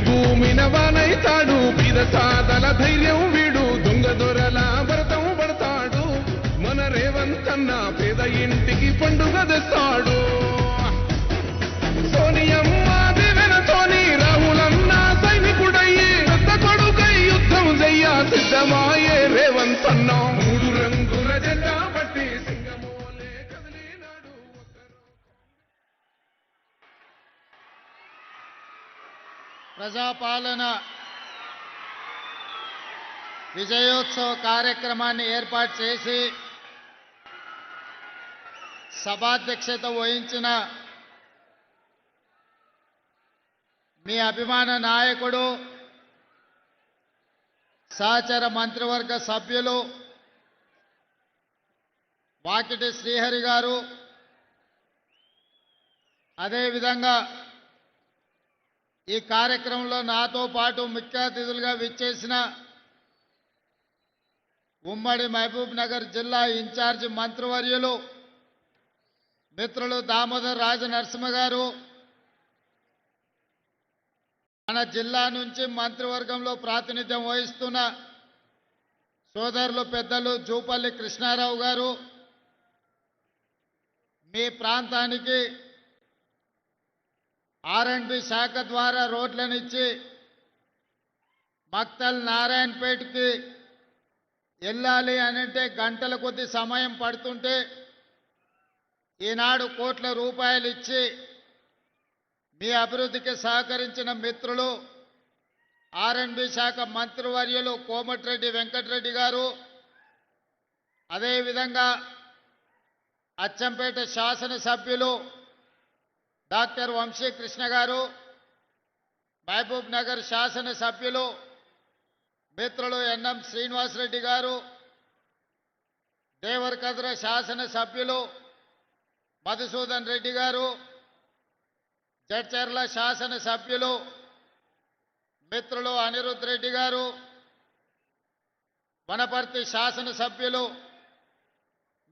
భూమిన వానైతాడు బీద సాదల ధైర్యం వీడు దొంగ దొరల భరతం పడతాడు మన రేవంతన్న పేద ఇంటికి పండుగ తెస్తాడు సోనియమ్మ దివెనతోని రాహులన్న సైనికుడయ్యి పెద్ద కొడుకై యుద్ధం చెయ్య సిద్ధమాయే రేవంతన్న మూడు రంగుల జెండా పట్టి సింగమోలే కదిలినాడు ప్రజాపాలన విజయోత్సవ కార్యక్రమాన్ని ఏర్పాటు చేసి సభాధ్యక్షత వహించిన మీ అభిమాన నాయకుడు సహచర మంత్రివర్గ సభ్యులు వాకిటి శ్రీహరి గారు, అదేవిధంగా ఈ కార్యక్రమంలో నాతో పాటు ముఖ్య అతిథులుగా విచ్చేసిన ఉమ్మడి మహబూబ్ నగర్ జిల్లా ఇన్ఛార్జి మంత్రివర్యులు మిత్రులు దామోదర్ రాజనరసింహ గారు, మన జిల్లా నుంచి మంత్రివర్గంలో ప్రాతినిధ్యం వహిస్తున్న సోదరులు పెద్దలు జూపల్లి కృష్ణారావు గారు, మీ ప్రాంతానికి ఆర్ఎండ్బి శాఖ ద్వారా రోడ్లనిచ్చి మక్తల్ నారాయణపేటకి వెళ్ళాలి అనంటే గంటల కొద్ది సమయం పడుతుంటే ఈనాడు కోట్ల రూపాయలు ఇచ్చి మీ అభివృద్ధికి సహకరించిన మిత్రులు ఆర్ఎండ్బి శాఖ మంత్రివర్యులు కోమటిరెడ్డి వెంకటరెడ్డి గారు, అదేవిధంగా అచ్చంపేట శాసనసభ్యులు డాక్టర్ వంశీకృష్ణ గారు, మహబూబ్ నగర్ శాసనసభ్యులు మిత్రులు ఎన్ఎం శ్రీనివాసరెడ్డి గారు, దేవరకద్ర శాసనసభ్యులు మధుసూదన్ రెడ్డి గారు, జడ్చర్ల శాసనసభ్యులు మిత్రులు అనిరుద్ రెడ్డి గారు, వనపర్తి శాసనసభ్యులు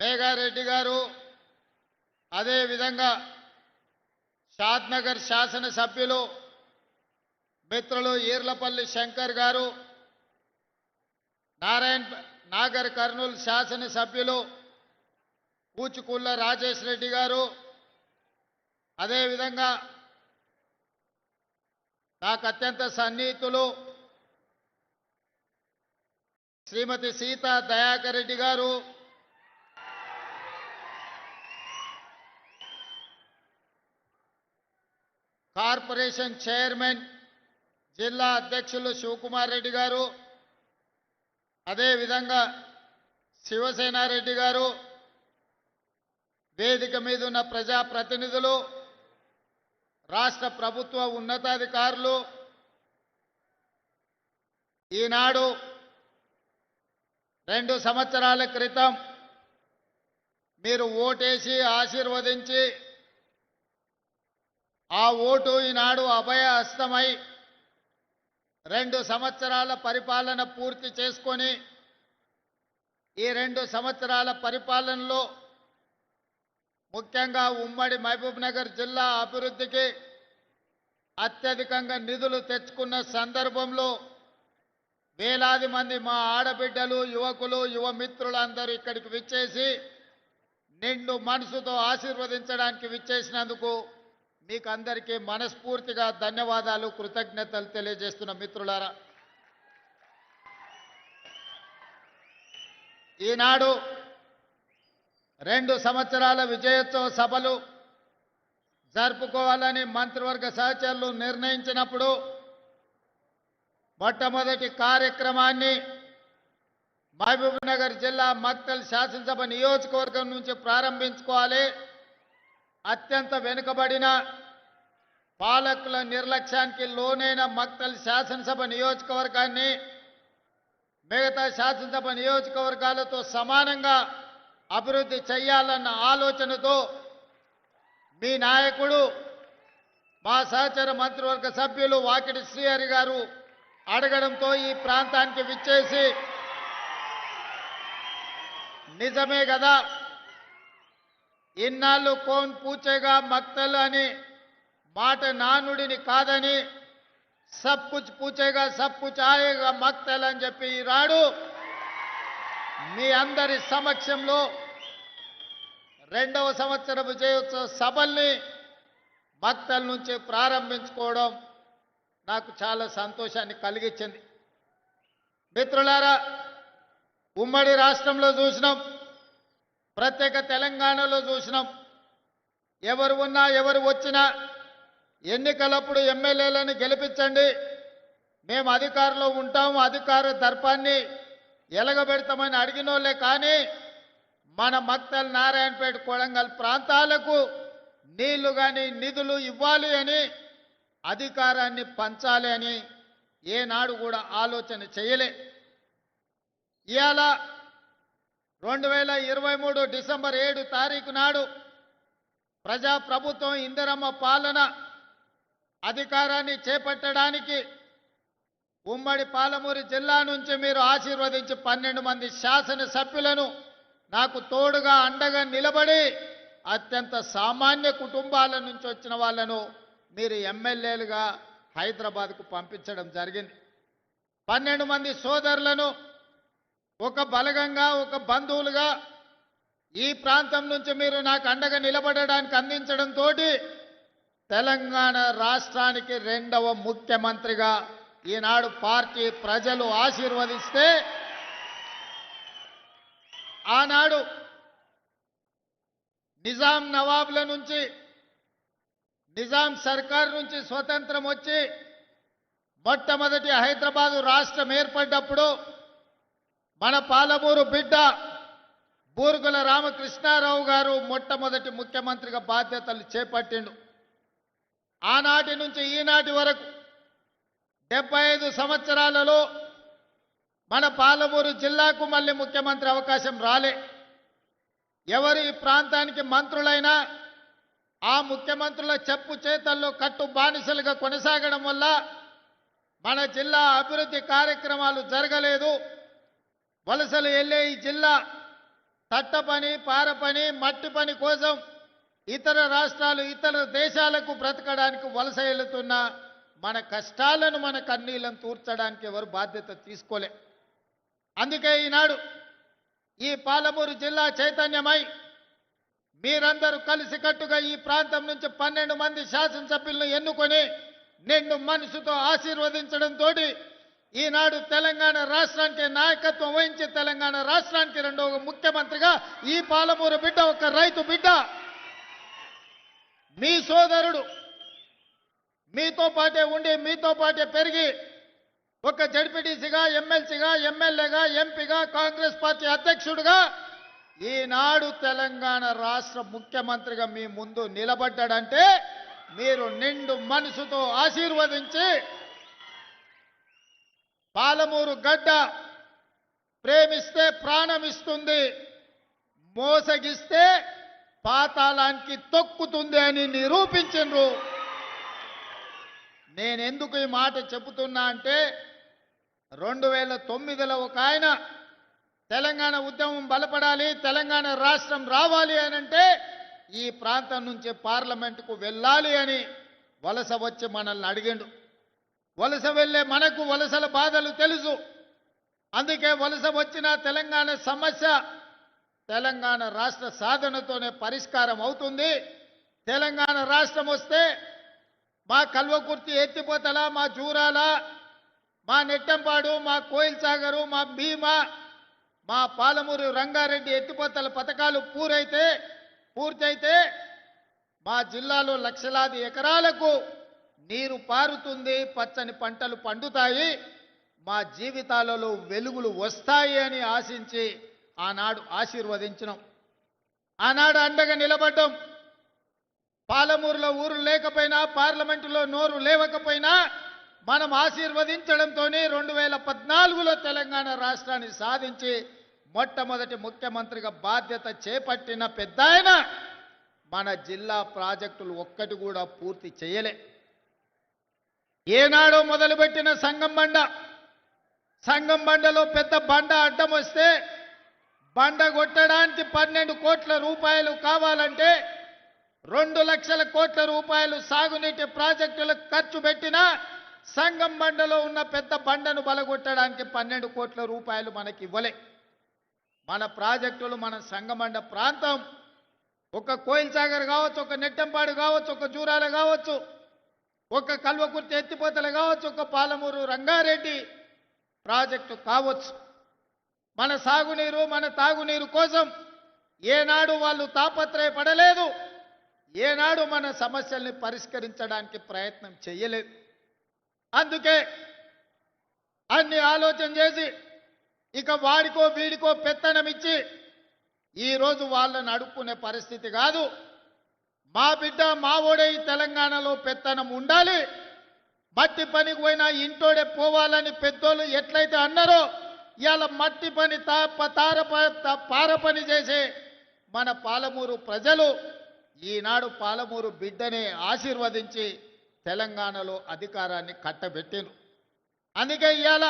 మేఘారెడ్డి గారు, అదేవిధంగా షాద్నగర్ శాసనసభ్యులు మిత్రులు ఈర్లపల్లి శంకర్ గారు, నాగర్ కర్నూలు శాసనసభ్యులు కూచుకుళ్ళ రాజేష్ రెడ్డి గారు, అదేవిధంగా నాకు అత్యంత సన్నిహితులు శ్రీమతి సీతా దయాకర్ రెడ్డి గారు, కార్పొరేషన్ చైర్మన్ జిల్లా అధ్యక్షులు శివకుమార్ రెడ్డి గారు, అదేవిధంగా శివసేనారెడ్డి గారు, వేదిక మీద ఉన్న ప్రజాప్రతినిధులు, రాష్ట్ర ప్రభుత్వ ఉన్నతాధికారులు, ఈనాడు 2 సంవత్సరాల క్రితం మీరు ఓటేసి ఆశీర్వదించి ఆ ఓటు ఈనాడు అభయ హస్తమై 2 సంవత్సరాల పరిపాలన పూర్తి చేసుకొని ఈ 2 సంవత్సరాల పరిపాలనలో ముఖ్యంగా ఉమ్మడి మహబూబ్ నగర్ జిల్లా అభివృద్ధికి అత్యధికంగా నిధులు తెచ్చుకున్న సందర్భంలో వేలాది మంది మా ఆడబిడ్డలు, యువకులు, యువ మిత్రులందరూ ఇక్కడికి విచ్చేసి నిండు మనసుతో ఆశీర్వదించడానికి విచ్చేసినందుకు మీకు అందరికీ మనస్ఫూర్తిగా ధన్యవాదాలు, కృతజ్ఞతలు తెలియజేస్తున్న మిత్రులారా, ఈనాడు 2 సంవత్సరాల విజయోత్సవ సభలు జరుపుకోవాలని మంత్రివర్గ సహచరులు నిర్ణయించినప్పుడు మొట్టమొదటి కార్యక్రమాన్ని మహబూబ్ నగర్ జిల్లా మక్తల్ శాసనసభ నియోజకవర్గం నుంచి ప్రారంభించుకోవాలి. అత్యంత వెనుకబడిన పాలకుల నిర్లక్ష్యానికి లోనైన మక్తల్ శాసనసభ నియోజకవర్గాన్ని మిగతా శాసనసభ నియోజకవర్గాలతో సమానంగా అభివృద్ధి చేయాలన్న ఆలోచనతో మీ నాయకుడు మా సహచర మంత్రివర్గ సభ్యులు వాకిటి శ్రీహరి గారు అడగడంతో ఈ ప్రాంతానికి విచ్చేసి నిజమే కదా ఇన్నాళ్ళు కోన్ పూచేగా మక్తల్ అని మాట నానుడిని కాదని సబ్ కుచ్ పూచేగా సబ్ కుచ్ ఆయేగా మక్తల్ అని చెప్పి ఈనాడు మీ అందరి సమక్షంలో 2వ సంవత్సర విజయోత్సవ సభల్ని మక్తల్ నుంచి ప్రారంభించుకోవడం నాకు చాలా సంతోషాన్ని కలిగించింది. మిత్రులారా, ఉమ్మడి రాష్ట్రంలో చూసినాం, ప్రత్యేక తెలంగాణలో చూసినాం. ఎవరు ఉన్నా ఎవరు వచ్చినా ఎన్నికలప్పుడు ఎమ్మెల్యేలను గెలిపించండి, మేము అధికారంలో ఉంటాం, అధికార దర్పాన్ని ఎలగబెడతామని అడిగినోళ్ళే. కానీ మన మక్తల్, నారాయణపేట, కొడంగల్ ప్రాంతాలకు నీళ్లు కానీ నిధులు ఇవ్వాలి అని, అధికారాన్ని పంచాలి అని ఏనాడు కూడా ఆలోచన చేయలే. ఇవాళ 2023 డిసెంబర్ 7 తారీఖు నాడు ప్రజాప్రభుత్వం ఇందిరమ్మ పాలన అధికారాన్ని చేపట్టడానికి ఉమ్మడి పాలమూరు జిల్లా నుంచి మీరు ఆశీర్వదించి 12 మంది శాసనసభ్యులను నాకు తోడుగా అండగా నిలబడి అత్యంత సామాన్య కుటుంబాల నుంచి వచ్చిన వాళ్ళను మీరు ఎమ్మెల్యేలుగా హైదరాబాద్కు పంపించడం జరిగింది. 12 మంది సోదరులను ఒక బలగంగా, ఒక బంధువులుగా ఈ ప్రాంతం నుంచి మీరు నాకు అండగా నిలబడడానికి అందించడంతో తెలంగాణ రాష్ట్రానికి 2వ ముఖ్యమంత్రిగా ఈనాడు పార్టీ ప్రజలు ఆశీర్వదిస్తే, ఆనాడు నిజాం నవాబుల నుంచి, నిజాం సర్కార్ నుంచి స్వతంత్రం వచ్చి మొట్టమొదటి హైదరాబాదు రాష్ట్రం ఏర్పడ్డప్పుడు మన పాలమూరు బిడ్డ బూరుగుల రామకృష్ణారావు గారు మొట్టమొదటి ముఖ్యమంత్రిగా బాధ్యతలు చేపట్టిండు. ఆనాటి నుంచి ఈనాటి వరకు 75 సంవత్సరాలలో మన పాలమూరు జిల్లాకు మళ్ళీ ముఖ్యమంత్రి అవకాశం రాలే. ఎవరు ఈ ప్రాంతానికి మంత్రులైనా ఆ ముఖ్యమంత్రుల చెప్పు చేతల్లో కట్టు బానిసలుగా కొనసాగడం వల్ల మన జిల్లా అభివృద్ధి కార్యక్రమాలు జరగలేదు. వలసలు వెళ్ళే ఈ జిల్లా తట్ట పని, పార పని, మట్టి పని కోసం ఇతర రాష్ట్రాలు, ఇతర దేశాలకు బ్రతకడానికి వలస వెళుతున్న మన కష్టాలను, మన కన్నీళ్లను తూర్చడానికి ఎవరు బాధ్యత తీసుకోలే. అందుకే ఈనాడు ఈ పాలమూరు జిల్లా చైతన్యమై మీరందరూ కలిసికట్టుగా ఈ ప్రాంతం నుంచి 12 మంది శాసనసభ్యులను ఎన్నుకొని నిండు మనసుతో ఆశీర్వదించడంతో ఈనాడు తెలంగాణ రాష్ట్రానికి నాయకత్వం వహించి తెలంగాణ రాష్ట్రానికి 2వ ముఖ్యమంత్రిగా ఈ పాలమూరు బిడ్డ, ఒక రైతు బిడ్డ, మీ సోదరుడు, మీతో పాటే ఉండి మీతో పాటే పెరిగి ఒక జడ్పీటీసీగా, ఎమ్మెల్సీగా, ఎమ్మెల్యేగా, ఎంపీగా, కాంగ్రెస్ పార్టీ అధ్యక్షుడిగా ఈనాడు తెలంగాణ రాష్ట్ర ముఖ్యమంత్రిగా మీ ముందు నిలబడ్డాడంటే మీరు నిండు మనసుతో ఆశీర్వదించి, పాలమూరు గడ్డ ప్రేమిస్తే ప్రాణం ఇస్తుంది, మోసగిస్తే పాతాళానికి తొక్కుతుంది అని నిరూపించిండ్రు. నేనెందుకు ఈ మాట చెబుతున్నా అంటే 2009లో ఒక ఆయన తెలంగాణ ఉద్యమం బలపడాలి, తెలంగాణ రాష్ట్రం రావాలి అని అంటే ఈ ప్రాంతం నుంచి పార్లమెంటుకు వెళ్ళాలి అని వలస వచ్చి మనల్ని అడిగిండు. వలస వెళ్ళే మనకు వలసల బాధలు తెలుసు. అందుకే వలస వచ్చిన తెలంగాణ సమస్య తెలంగాణ రాష్ట్ర సాధనతోనే పరిష్కారం అవుతుంది. తెలంగాణ రాష్ట్రం వస్తే మా కల్వకుర్తి ఎత్తిపోతల, మా జూరాల, మా నెట్టంపాడు, మా కోయిల్ సాగరు, మా భీమా, మా పాలమూరు రంగారెడ్డి ఎత్తిపోతల పథకాలు పూర్తయితే మా జిల్లాలో లక్షలాది ఎకరాలకు నీరు పారుతుంది, పచ్చని పంటలు పండుతాయి, మా జీవితాలలో వెలుగులు వస్తాయి అని ఆశించి ఆనాడు ఆశీర్వదించినాం. ఆనాడు అండగా నిలబడ్డాం. పాలమూరులో ఊరు లేకపోయినా, పార్లమెంటులో నోరు లేవకపోయినా మనం ఆశీర్వదించడంతోనే 2014లో తెలంగాణ రాష్ట్రాన్ని సాధించి మొట్టమొదటి ముఖ్యమంత్రిగా బాధ్యత చేపట్టిన పెద్దాయన మన జిల్లా ప్రాజెక్టులు ఒక్కటి కూడా పూర్తి చేయలే. ఏనాడో మొదలుపెట్టిన సంగం బండలో పెద్ద బండ అడ్డం వస్తే బండ కొట్టడానికి 12 కోట్ల రూపాయలు కావాలంటే 2 లక్షల కోట్ల రూపాయలు సాగునీటి ప్రాజెక్టులకు ఖర్చు పెట్టినా సంగం బండలో ఉన్న పెద్ద బండను బలగొట్టడానికి 12 కోట్ల రూపాయలు మనకి ఇవ్వలే. మన ప్రాజెక్టులు మన సంగమండ ప్రాంతం ఒక కోయిల్ సాగర్ కావచ్చు, ఒక నెట్టంపాడు కావచ్చు, ఒక జూరాల కావచ్చు, ఒక కల్వకుర్తి ఎత్తిపోతలు కావచ్చు, ఒక పాలమూరు రంగారెడ్డి ప్రాజెక్టు కావచ్చు. మన సాగునీరు మన తాగునీరు కోసం ఏనాడు వాళ్ళు తాపత్రయపడలేదు, ఏనాడు మన సమస్యల్ని పరిష్కరించడానికి ప్రయత్నం చేయలేదు. అందుకే అన్ని ఆలోచన చేసి ఇక వాడికో వీడికో పెత్తనం ఇచ్చి ఈరోజు వాళ్ళని అడుక్కునే పరిస్థితి కాదు. మా బిడ్డ మా ఓడే ఈ తెలంగాణలో పెత్తనం ఉండాలి, మట్టి పనికి పోయినా ఇంటోడే పోవాలని పెద్దోళ్ళు ఎట్లయితే అన్నారో ఇవాళ మట్టి పని పార పని చేసే మన పాలమూరు ప్రజలు ఈనాడు పాలమూరు బిడ్డనే ఆశీర్వదించి తెలంగాణలో అధికారాన్ని కట్టబెట్టిరు. అందుకే ఇవాళ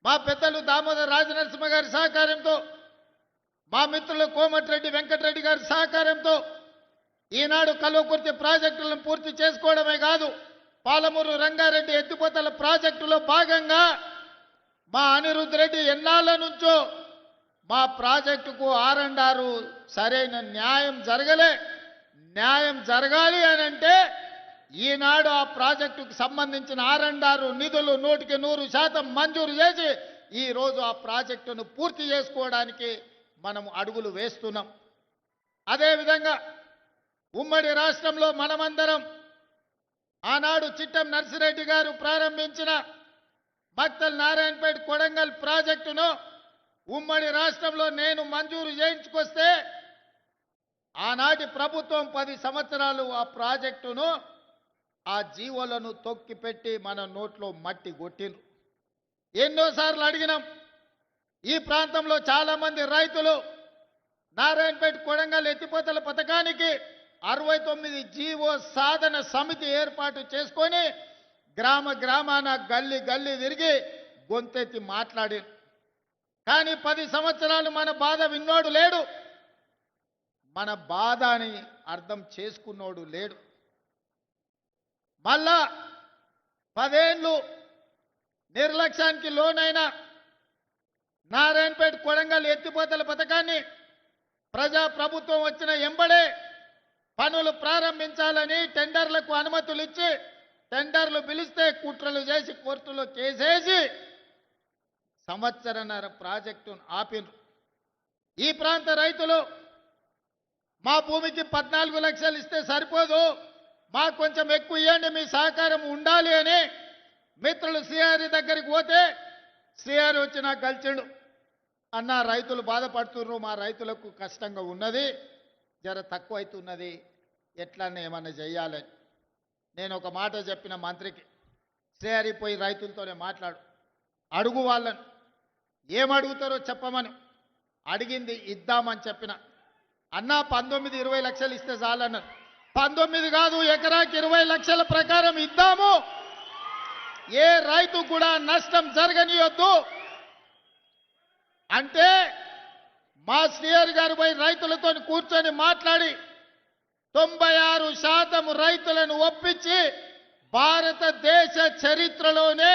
మా పెద్దలు దామోదర్ రాజనరసింహ గారి సహకారంతో, మా మిత్రులు కోమటిరెడ్డి వెంకటరెడ్డి గారి సహకారంతో ఈనాడు కల్వకుర్తి ప్రాజెక్టులను పూర్తి చేసుకోవడమే కాదు, పాలమూరు రంగారెడ్డి ఎత్తిపోతల ప్రాజెక్టులో భాగంగా మా అనిరుద్ధ్ రెడ్డి ఎన్నాళ్ళ నుంచో మా ప్రాజెక్టుకు ఆర్&ఆర్ సరైన న్యాయం జరగలే. న్యాయం జరగాలి అని అంటే ఈనాడు ఆ ప్రాజెక్టుకు సంబంధించిన ఆర్&ఆర్ నిధులు 100% మంజూరు చేసి ఈరోజు ఆ ప్రాజెక్టును పూర్తి చేసుకోవడానికి మనం అడుగులు వేస్తున్నాం. అదేవిధంగా ఉమ్మడి రాష్ట్రంలో మనమందరం ఆనాడు చిట్టం నర్సిరెడ్డి గారు ప్రారంభించిన మక్తల్ నారాయణపేట కొడంగల్ ప్రాజెక్టును ఉమ్మడి రాష్ట్రంలో నేను మంజూరు చేయించుకొస్తే ఆనాటి ప్రభుత్వం 10 సంవత్సరాలు ఆ ప్రాజెక్టును ఆ జీవోలను తొక్కిపెట్టి మన నోట్లో మట్టి కొట్టిండ్రు. ఎన్నోసార్లు అడిగినాం. ఈ ప్రాంతంలో చాలా మంది రైతులు నారాయణపేట కొడంగల్ ఎత్తిపోతల పథకానికి 69 జీవో సాధన సమితి ఏర్పాటు చేసుకొని గ్రామాన గల్లీ తిరిగి గొంతెత్తి మాట్లాడి, కానీ 10 సంవత్సరాలు మన బాధ విన్నోడు లేడు, మన బాధని అర్థం చేసుకున్నోడు లేడు. మళ్ళా 10 ఏళ్ళు నిర్లక్ష్యానికి లోనైన నారాయణపేట కొడంగల్ ఎత్తిపోతల పథకాన్ని ప్రభుత్వం వచ్చిన ఎంబడే పనులు ప్రారంభించాలని టెండర్లకు అనుమతులు ఇచ్చి టెండర్లు పిలిస్తే కుట్రలు చేసి కోర్టులో కేసేసి సంవత్సరన్నర ప్రాజెక్టును ఆపినరు. ఈ ప్రాంత రైతులు మా భూమికి 14 లక్షలు ఇస్తే సరిపోదు, మాకు కొంచెం ఎక్కువ ఇవ్వండి, మీ సహకారం ఉండాలి అని మిత్రులు శ్రీహరి దగ్గరికి పోతే శ్రీహరి వచ్చి నాకు కలిసిండు. అన్న రైతులు బాధపడుతున్నారు, మా రైతులకు కష్టంగా ఉన్నది, జర తక్కువ అవుతున్నది, ఎట్లన్నా ఏమన్నా చెయ్యాలని. నేను ఒక మాట చెప్పిన మంత్రికి, శ్రీహరి పోయి రైతులతోనే మాట్లాడు, అడుగు వాళ్ళని, ఏమడుగుతారో చెప్పమని. అడిగింది ఇద్దామని చెప్పిన. అన్నా 19-20 లక్షలు ఇస్తే చాలన్నారు. 19 కాదు, ఎకరాకి 20 లక్షల ప్రకారం ఇద్దాము, ఏ రైతు కూడా నష్టం జరగనియొద్దు అంటే మా శ్రీహరి గారు పోయి రైతులతో కూర్చొని మాట్లాడి 96% రైతులను ఒప్పించి భారతదేశ చరిత్రలోనే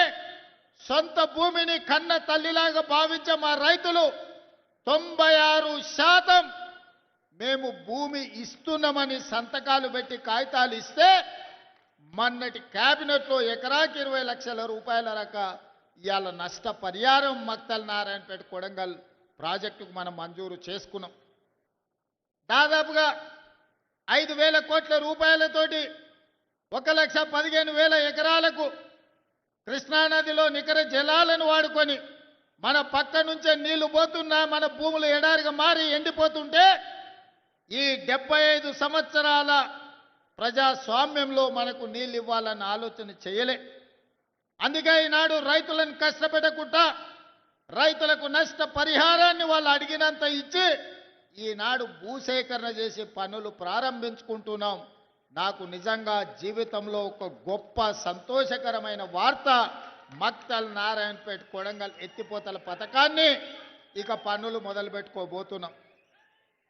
సొంత భూమిని కన్న తల్లిలాగా భావించే మా రైతులు 96% మేము భూమి ఇస్తున్నామని సంతకాలు పెట్టి కాగితాలు ఇస్తే మొన్నటి కేబినెట్లో ఎకరాకి 20 లక్షల రూపాయల ఇవాళ నష్టపరిహారం మక్తల్ నారాయణపేట కొడంగల్ ప్రాజెక్టుకు మనం మంజూరు చేసుకున్నాం. దాదాపుగా 5,000 కోట్ల రూపాయలతోటి 1,15,000 ఎకరాలకు కృష్ణానదిలో నికర జలాలను వాడుకొని మన పక్క నుంచే నీళ్లు పోతున్నా మన భూములు ఎడారిగా మారి ఎండిపోతుంటే ఈ 75 సంవత్సరాల ప్రజాస్వామ్యంలో మనకు నీళ్ళు ఇవ్వాలన్న ఆలోచన చేయలే. అందుకే ఈనాడు రైతులను కష్టపెట్టకుండా రైతులకు నష్ట పరిహారాన్ని వాళ్ళు అడిగినంత ఇచ్చి ఈనాడు భూసేకరణ చేసే పనులు ప్రారంభించుకుంటున్నాం. నాకు నిజంగా జీవితంలో ఒక గొప్ప సంతోషకరమైన వార్త, మక్తల్ నారాయణపేట కొడంగల్ ఎత్తిపోతల పథకాన్ని ఇక పనులు మొదలు పెట్టుకోబోతున్నాం.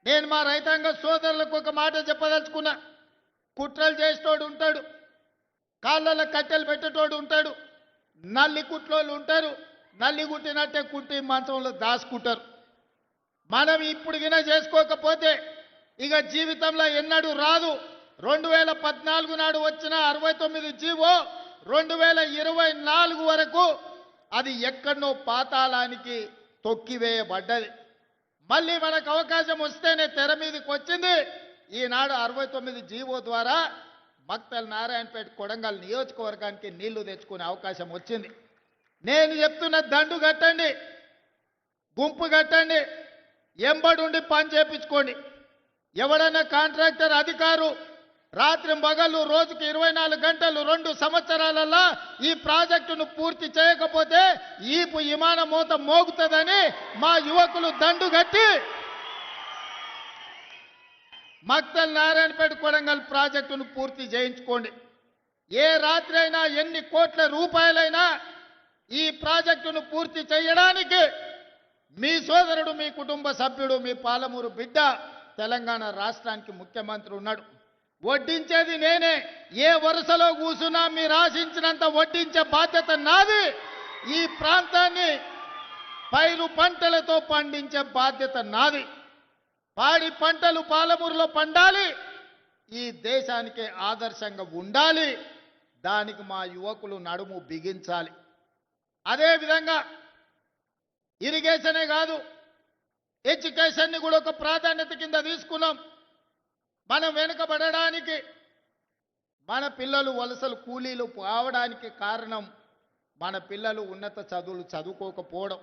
నేను మా రైతాంగ సోదరులకు ఒక మాట చెప్పదలుచుకున్నా. కుట్రలు చేసేటోడు ఉంటాడు, కాళ్ళలో కట్టెలు పెట్టేటోడు ఉంటాడు, నల్లి కుట్లోళ్ళు ఉంటారు, నల్లి కుట్టినట్టే కుట్టి మంచంలో దాచుకుంటారు. మనం ఇప్పుడు గిన చేసుకోకపోతే ఇక జీవితంలో ఎన్నడూ రాదు. 2014 నాడు వచ్చిన 69 జీవో 2024 వరకు అది ఎక్కడనో పాతాళానికి తొక్కివేయబడ్డది. మళ్ళీ మనకు అవకాశం వస్తేనే తెర మీదకి వచ్చింది. ఈనాడు 69 జీవో ద్వారా మక్తల్ నారాయణపేట కొడంగల్ నియోజకవర్గానికి నీళ్లు తెచ్చుకునే అవకాశం వచ్చింది. నేను చెప్తున్న దండు కట్టండి, గుంపు కట్టండి, ఎంబడుండి పని చేపించుకోండి. ఎవడన్నా కాంట్రాక్టర్ అధికారు రాత్రి పగళ్ళు రోజుకి 24 గంటలు 2 సంవత్సరాలలో ఈ ప్రాజెక్టును పూర్తి చేయకపోతే ఈపు విమాన మోత మోగుతుందని మా యువకులు దండు కట్టి మక్తల్ నారాయణపేట కొడంగల్ ప్రాజెక్టును పూర్తి చేయించుకోండి. ఏ రాత్రి అయినా ఎన్ని కోట్ల రూపాయలైనా ఈ ప్రాజెక్టును పూర్తి చేయడానికి మీ సోదరుడు, మీ కుటుంబ సభ్యుడు, మీ పాలమూరు బిడ్డ తెలంగాణ రాష్ట్రానికి ముఖ్యమంత్రి ఉన్నాడు. వడ్డించేది నేనే. ఏ వరుసలో కూసున్నా మీరు ఆశించినంత వడ్డించే బాధ్యత నాది. ఈ ప్రాంతాన్ని పైరు పంటలతో పండించే బాధ్యత నాది. పాడి పంటలు పాలమూరులో పండాలి, ఈ దేశానికి ఆదర్శంగా ఉండాలి. దానికి మా యువకులు నడుము బిగించాలి. అదేవిధంగా ఇరిగేషనే కాదు, ఎడ్యుకేషన్ని కూడా ఒక ప్రాధాన్యత కింద తీసుకున్నాం. మనం వెనుకబడడానికి, మన పిల్లలు వలసలు కూలీలు కావడానికి కారణం మన పిల్లలు ఉన్నత చదువులు చదువుకోకపోవడం,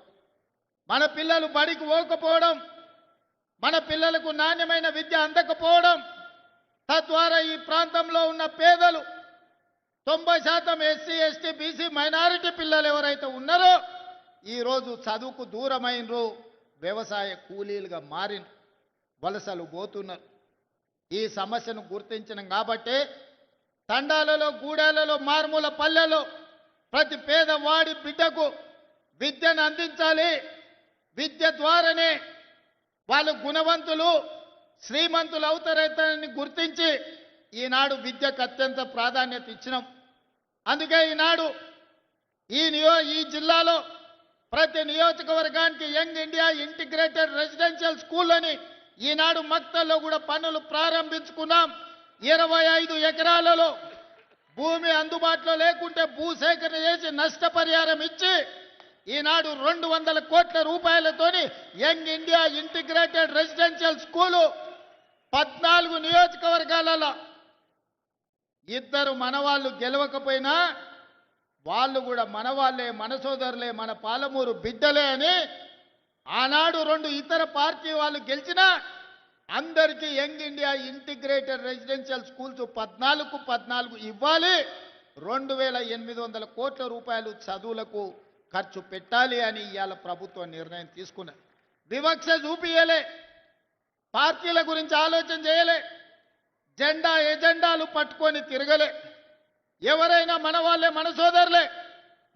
మన పిల్లలు బడికి పోకపోవడం, మన పిల్లలకు నాణ్యమైన విద్య అందకపోవడం. తద్వారా ఈ ప్రాంతంలో ఉన్న పేదలు 90% ఎస్సీ, ఎస్టీ, బీసీ, మైనారిటీ పిల్లలు ఎవరైతే ఉన్నారో ఈరోజు చదువుకు దూరమైనరు, వ్యవసాయ కూలీలుగా మారిన, వలసలు పోతున్నారు. ఈ సమస్యను గుర్తించినాం కాబట్టి తండాలలో, గూడాలలో, మారుమూల పల్లెలో ప్రతి పేదవాడి బిడ్డకు విద్యను అందించాలి. విద్య ద్వారానే వాళ్ళు గుణవంతులు, శ్రీమంతులు అవుతారని గుర్తించి ఈనాడు విద్యకు అత్యంత ప్రాధాన్యత ఇచ్చినాం. అందుకే ఈనాడు ఈ జిల్లాలో ప్రతి నియోజకవర్గానికి young India integrated residential school అని ఈనాడు మక్తల్లో కూడా పనులు ప్రారంభించుకున్నాం. 25 ఎకరాలలో భూమి అందుబాటులో లేకుంటే భూసేకరణ చేసి నష్టపరిహారం ఇచ్చి ఈనాడు 200 కోట్ల రూపాయలతోని young India integrated residential school 14 నియోజకవర్గాలలో. ఇద్దరు మనవాళ్ళు గెలవకపోయినా వాళ్ళు కూడా మనవాళ్లే, మన సోదరులే, మన పాలమూరు బిడ్డలే అని ఆనాడు 2 ఇతర పార్టీ వాళ్ళు గెలిచినా అందరికీ young India integrated residential schools 14 ఇవ్వాలి. 2800 కోట్ల రూపాయలు చదువులకు ఖర్చు పెట్టాలి అని ఇవాళ ప్రభుత్వం నిర్ణయం తీసుకున్నది. వివక్ష చూపియలే, పార్టీల గురించి ఆలోచన చేయలే, ఎజెండాలు పట్టుకొని తిరగలే. ఎవరైనా మన వాళ్ళే, మన సోదరులే.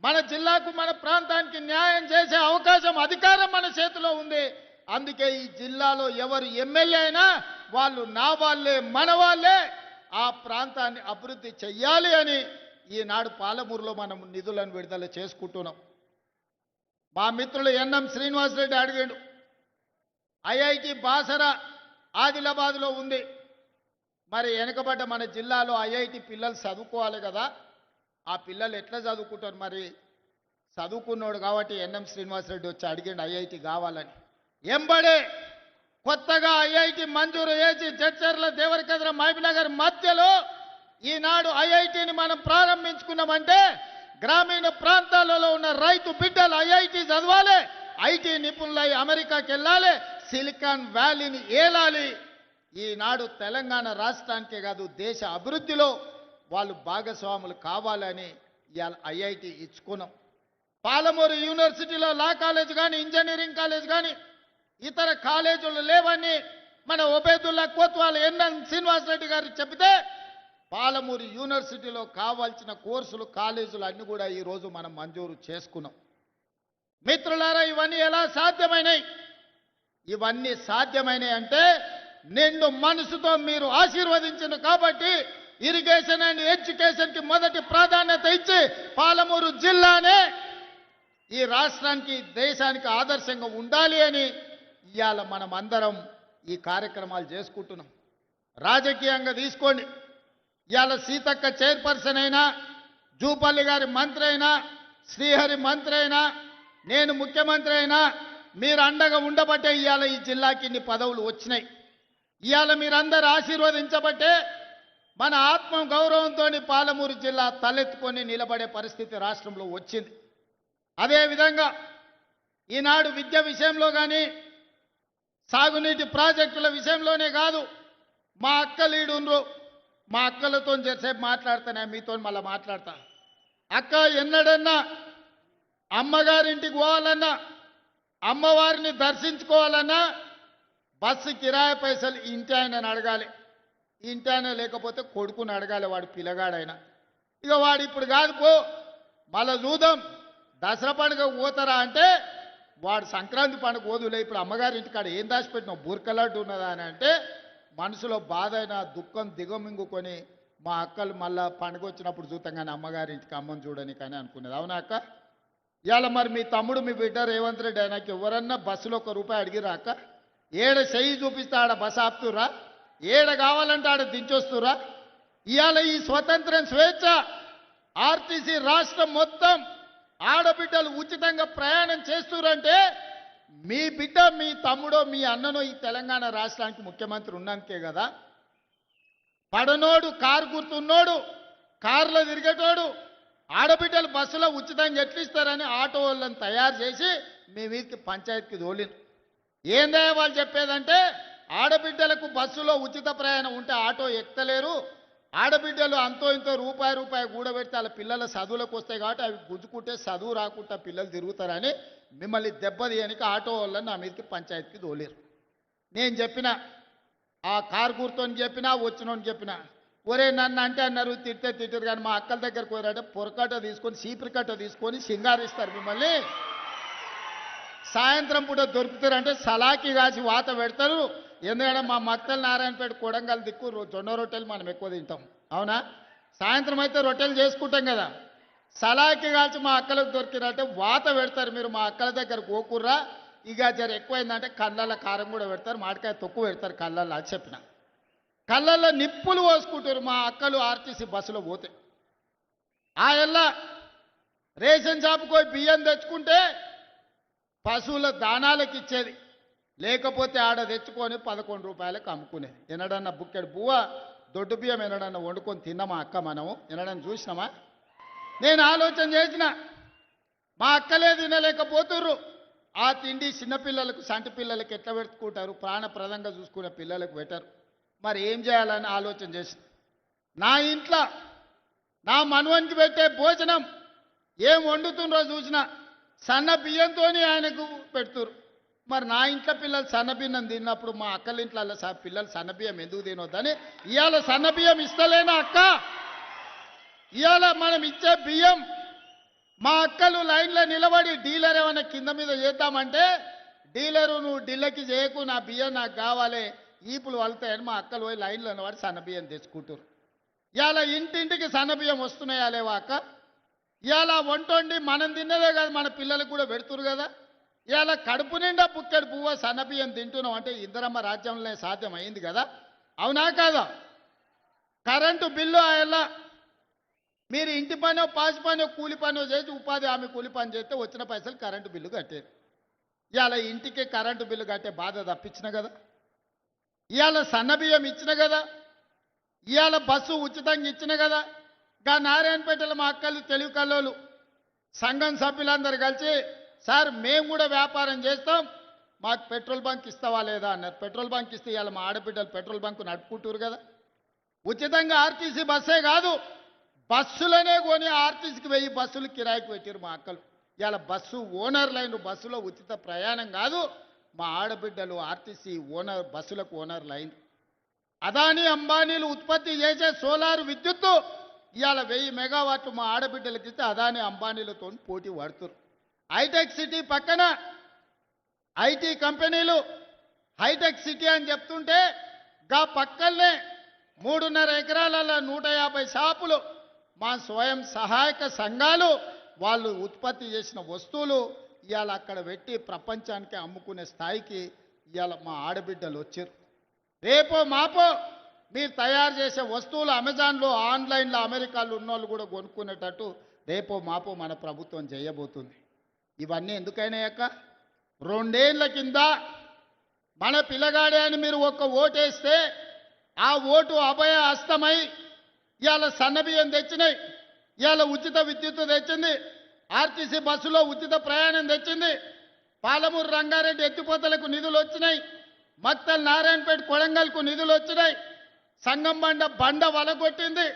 మన జిల్లాకు, మన ప్రాంతానికి న్యాయం చేసే అవకాశం, అధికారం మన చేతిలో ఉంది. అందుకే ఈ జిల్లాలో ఎవరు ఎమ్మెల్యే అయినా వాళ్ళు నా వాళ్ళే, మన వాళ్ళే. ఆ ప్రాంతాన్ని అభివృద్ధి చెయ్యాలి అని ఈనాడు పాలమూరులో మనం నిధులను విడుదల చేసుకుంటున్నాం. మా మిత్రులు ఎన్ఎం శ్రీనివాసరెడ్డి అడిగాడు, ఐఐటి బాసరా ఆదిలాబాద్లో ఉంది. మరి వెనుకబడ్డ మన జిల్లాలో ఐఐటి పిల్లలు చదువుకోవాలి కదా, ఆ పిల్లలు ఎట్లా చదువుకుంటారు? మరి చదువుకున్నాడు కాబట్టి ఎన్ఎం శ్రీనివాసరెడ్డి వచ్చి అడిగాడు ఐఐటి కావాలని. ఎంబడే కొత్తగా ఐఐటి మంజూరు చేసి జడ్చర్ల, దేవరకద్ర, మహబూబ్నగర్ మధ్యలో ఈనాడు ఐఐటిని మనం ప్రారంభించుకున్నామంటే గ్రామీణ ప్రాంతాలలో ఉన్న రైతు బిడ్డలు ఐఐటి చదవాలి, ఐటీ నిపుణులై అమెరికాకి వెళ్ళాలి, సిలికాన్ వ్యాలీని ఏలాలి. ఈనాడు తెలంగాణ రాష్ట్రానికే కాదు దేశ అభివృద్ధిలో వాళ్ళు భాగస్వాములు కావాలని ఇవాళ ఐఐటి ఇచ్చుకున్నాం. పాలమూరు యూనివర్సిటీలో లా కాలేజ్ కానీ, ఇంజనీరింగ్ కాలేజ్ కానీ, ఇతర కాలేజీలు లేవని మన ఒబేదుల్లా కోత్వాల్ ఎన్ఎం శ్రీనివాసరెడ్డి గారు చెబితే పాలమూరు యూనివర్సిటీలో కావాల్సిన కోర్సులు, కాలేజీలు అన్ని కూడా ఈరోజు మనం మంజూరు చేసుకున్నాం. మిత్రులారా, ఇవన్నీ ఎలా సాధ్యమైనాయి? ఇవన్నీ సాధ్యమైనాయి అంటే నిండు మనసుతో మీరు ఆశీర్వదించిన కాబట్టి ఇరిగేషన్ అండ్ ఎడ్యుకేషన్ కి మొదటి ప్రాధాన్యత ఇచ్చి పాలమూరు జిల్లానే ఈ రాష్ట్రానికి దేశానికి ఆదర్శంగా ఉండాలి అని ఇవాళ మనం అందరం ఈ కార్యక్రమాలు చేసుకుంటున్నాం. రాజకీయంగా తీసుకోండి, ఇవాళ సీతక్క చైర్పర్సన్ అయినా, జూపల్లి గారి మంత్రి అయినా, శ్రీహరి మంత్రి అయినా, నేను ముఖ్యమంత్రి అయినా మీరు అండగా ఉండబట్టే ఇవాళ ఈ జిల్లాకి ఇన్ని పదవులు వచ్చినాయి. ఇవాళ మీరందరూ ఆశీర్వదించబట్టే మన ఆత్మ గౌరవంతో పాలమూరు జిల్లా తలెత్తుకొని నిలబడే పరిస్థితి రాష్ట్రంలో వచ్చింది. అదేవిధంగా ఈనాడు విద్య విషయంలో కానీ, సాగునీటి ప్రాజెక్టుల విషయంలోనే కాదు, మా అక్కలు ఈడుండ్రు, మా అక్కలతో చేసేపు మాట్లాడుతానే, మీతో మళ్ళీ మాట్లాడతా. అక్క ఎన్నడన్నా అమ్మగారింటికి పోవాలన్నా, అమ్మవారిని దర్శించుకోవాలన్నా బస్సు కిరాయి పైసలు ఇంటి ఆయనని అడగాలి. ఇంటి ఆయన లేకపోతే కొడుకుని అడగాలి, వాడు పిల్లగాడైనా. ఇక వాడు ఇప్పుడు కాదు పో, మళ్ళీ చూద్దాం దసరా పండుగ పోతారా అంటే వాడు సంక్రాంతి పండుగ పోదులే, ఇప్పుడు అమ్మగారి ఇంటికాడ ఏం దాచిపెట్టినావు, బుర్కలాంటి ఉన్నదా అని అంటే మనసులో బాధ అయినా దుఃఖం దిగమింగుకొని మా అక్కలు మళ్ళా పండుగ వచ్చినప్పుడు చూద్దాం కానీ అమ్మగారి ఇంటికి అమ్మని చూడని కానీ అనుకునేది. అవునా అక్క? ఇవాళ మరి మీ తమ్ముడు మీ బిడ్డ రేవంత్ రెడ్డి ఆయనకి ఎవరన్నా బస్సులో ₹1 అడిగిరా అక్క? ఏడ చెయ్యి చూపిస్తే ఆడ బస్సు ఆపుతురా, ఏడ కావాలంటే ఆడ దించొస్తురా? ఇవాళ ఈ స్వతంత్రం స్వేచ్ఛ ఆర్టీసీ రాష్ట్రం మొత్తం ఆడబిడ్డలు ఉచితంగా ప్రయాణం చేస్తురంటే మీ బిడ్డ, మీ తమ్ముడో, మీ అన్ననో ఈ తెలంగాణ రాష్ట్రానికి ముఖ్యమంత్రి ఉన్నందుకే కదా. పడనోడు, కారు గుర్తున్నోడు, కారులో తిరిగేటోడు ఆడబిడ్డలు బస్సులో ఉచితంగా ఎట్లు ఇస్తారని ఆటో వాళ్ళని తయారు చేసి మీ వీధికి పంచాయతీకి తోలిను. ఏందే వాళ్ళు చెప్పేదంటే ఆడబిడ్డలకు బస్సులో ఉచిత ప్రయాణం ఉంటే ఆటో ఎక్కలేరు, ఆడబిడ్డలు అంతో ఇంతో రూపాయి కూడబెడితే వాళ్ళ పిల్లల చదువులకు వస్తాయి కాబట్టి అవి గుంజుకుంటే చదువు రాకుండా పిల్లలు తిరుగుతారని మిమ్మల్ని దెబ్బతీయనికి ఆటో వాళ్ళని నా మీదకి పంచాయతీకి తోలేరు. నేను చెప్పిన ఆ కారు గుర్తోని చెప్పినా, వచ్చినోని చెప్పినా, ఒరే నన్ను అంటే అన్నారు, తిట్టే తిట్టారు కానీ మా అక్కల దగ్గరకు పోయారంటే పొరకట్ట తీసుకొని, చీపురు కట్ట తీసుకొని సింగారిస్తారు మిమ్మల్ని. సాయంత్రం పూట దొరుకుతారంటే సలాకి కాసి వాత పెడతారు. ఎందుకంటే మా మక్తల్ నారాయణపేట కొడంగల్ దిక్కు జొన్న రొట్టెలు మనం ఎక్కువ తింటాం. అవునా? సాయంత్రం అయితే రొట్టెలు చేసుకుంటాం కదా, సలాకి కాల్చి మా అక్కలకు దొరికిరంటే వాత పెడతారు. మీరు మా అక్కల దగ్గర గోకుర్రా, ఇక జర ఎక్కువైందంటే కళ్ళల్లో కారం కూడా పెడతారు, మామిడికాయ తొక్కు పెడతారు కళ్ళల్లో. అది చెప్పిన కళ్ళల్లో నిప్పులు పోసుకుంటారు మా అక్కలు ఆర్టీసీ బస్సులో పోతే. ఆ ఎల్లా రేషన్ షాపుకి పోయి బియ్యం తెచ్చుకుంటే పశువుల దానాలకు ఇచ్చేది, లేకపోతే ఆడ తెచ్చుకొని ₹11 అమ్ముకునేది. ఎన్నడన్నా బుక్కెడు బువ్వ దొడ్డు బియ్యం ఎన్నడన్నా వండుకొని తిన్నామా అక్క? మనము ఎన్నడన్నా చూసినామా? నేను ఆలోచన చేసిన, మా అక్కలే తినలేకపోతుర్రు, ఆ తిండి చిన్నపిల్లలకు, సంటి పిల్లలకు ఎట్లా పెట్టుకుంటారు, ప్రాణప్రదంగా చూసుకునే పిల్లలకు పెట్టరు. మరి ఏం చేయాలని ఆలోచన చేసిన, నా ఇంట్లో నా మనవనికి పెట్టే భోజనం ఏం వండుతుండ్రో చూసిన సన్న బియ్యంతో ఆయనకు పెడుతురు. మరి నా ఇంట్లో పిల్లలు సన్నబియ్యం తిన్నప్పుడు మా అక్కల ఇంట్లో పిల్లలు సన్నబియ్యం ఎందుకు తినొద్దని ఇవాళ సన్నబియ్యం ఇస్తలేనా అక్క? ఇవాళ మనం ఇచ్చే బియ్యం మా అక్కలు లైన్లో నిలబడి డీలర్ ఏమైనా కింద మీద చేద్దామంటే, డీలరు నువ్వు ఢిల్లీకి చేయకు, నా బియ్యం నాకు కావాలి, ఈపులు వలుతాయని మా అక్కలు పోయి లైన్లో నిలబడి సన్నబియ్యం తెచ్చుకుంటారు. ఇవాళ ఇంటింటికి సన్నబియ్యం వస్తున్నాయా లేవా అక్క? ఇవాళ వంటొండి మనం తిన్నదే కాదు, మన పిల్లలకు కూడా పెడుతురు కదా. ఇవాళ కడుపు నిండా బుక్కెడు పువ్వు సన్నబియ్యం తింటున్నాం అంటే ఇందిరమ్మ రాజ్యంలో సాధ్యం అయింది కదా. అవునా కాదా? కరెంటు బిల్లు ఎలా మీరు ఇంటి పనో, పాసి పనో, కూలి పనో చేసి ఉపాధి హామీ కూలి పని చేస్తే వచ్చిన పైసలు కరెంటు బిల్లు కట్టేది. ఇవాళ ఇంటికి కరెంటు బిల్లు కట్టే బాధ తప్పించిన కదా. ఇవాళ సన్నబియ్యం ఇచ్చిన కదా, ఇవాళ బస్సు ఉచితంగా ఇచ్చిన కదా. గా నారాయణపేటలో మా అక్కలు తెలివి కల్లోలు సంఘం సభ్యులందరూ కలిసి, సార్ మేము కూడా వ్యాపారం చేస్తాం, మాకు పెట్రోల్ బంక్ ఇస్తావా లేదా అన్నారు. పెట్రోల్ బంక్ ఇస్తే ఇవాళ మా ఆడబిడ్డలు పెట్రోల్ బంకు నడుపుకుంటారు కదా. ఉచితంగా ఆర్టీసీ బస్సే కాదు, బస్సులనే కొని ఆర్టీసీకి 1000 బస్సులు కిరాయికి పెట్టారు మా అక్కలు. ఇవాళ బస్సు ఓనర్లైన, బస్సులో ఉచిత ప్రయాణం కాదు, మా ఆడబిడ్డలు ఆర్టీసీ ఓనర్, బస్సులకు ఓనర్లైన. అదానీ అంబానీలు ఉత్పత్తి చేసే సోలార్ విద్యుత్తు ఇవాళ 1000 మెగావాట్లు మా ఆడబిడ్డలకి ఇస్తే అదానీ అంబానీలతో పోటీ పడుతున్నారు. హైటెక్ సిటీ పక్కన ఐటీ కంపెనీలు హైటెక్ సిటీ అని చెప్తుంటే గా పక్కనే 3.5 ఎకరాలలో 150 షాపులు మా స్వయం సహాయక సంఘాలు వాళ్ళు ఉత్పత్తి చేసిన వస్తువులు ఇవాళ అక్కడ పెట్టి ప్రపంచానికి అమ్ముకునే స్థాయికి ఇవాళ మా ఆడబిడ్డలు వచ్చారు. రేపో మాపో మీరు తయారు చేసే వస్తువులు అమెజాన్లో ఆన్లైన్లో అమెరికాలో ఉన్నోళ్ళు కూడా కొనుక్కునేటట్టు రేపో మాపో మన ప్రభుత్వం చేయబోతుంది. ఇవన్నీ ఎందుకైనా అక్క 2 ఏళ్ల కింద మన పిల్లగాడే అని మీరు ఒక్క ఓటేస్తే ఆ ఓటు అభయ హస్తమై ఇవాళ సన్నబియ్యం తెచ్చినాయి, ఇవాళ ఉచిత విద్యుత్ తెచ్చింది, ఆర్టీసీ బస్సులో ఉచిత ప్రయాణం తెచ్చింది, పాలమూరు రంగారెడ్డి ఎత్తిపోతలకు నిధులు వచ్చినాయి, మక్తల్ నారాయణపేట కొడంగల్కు నిధులు వచ్చినాయి, సంగం బండ వలగొట్టింది.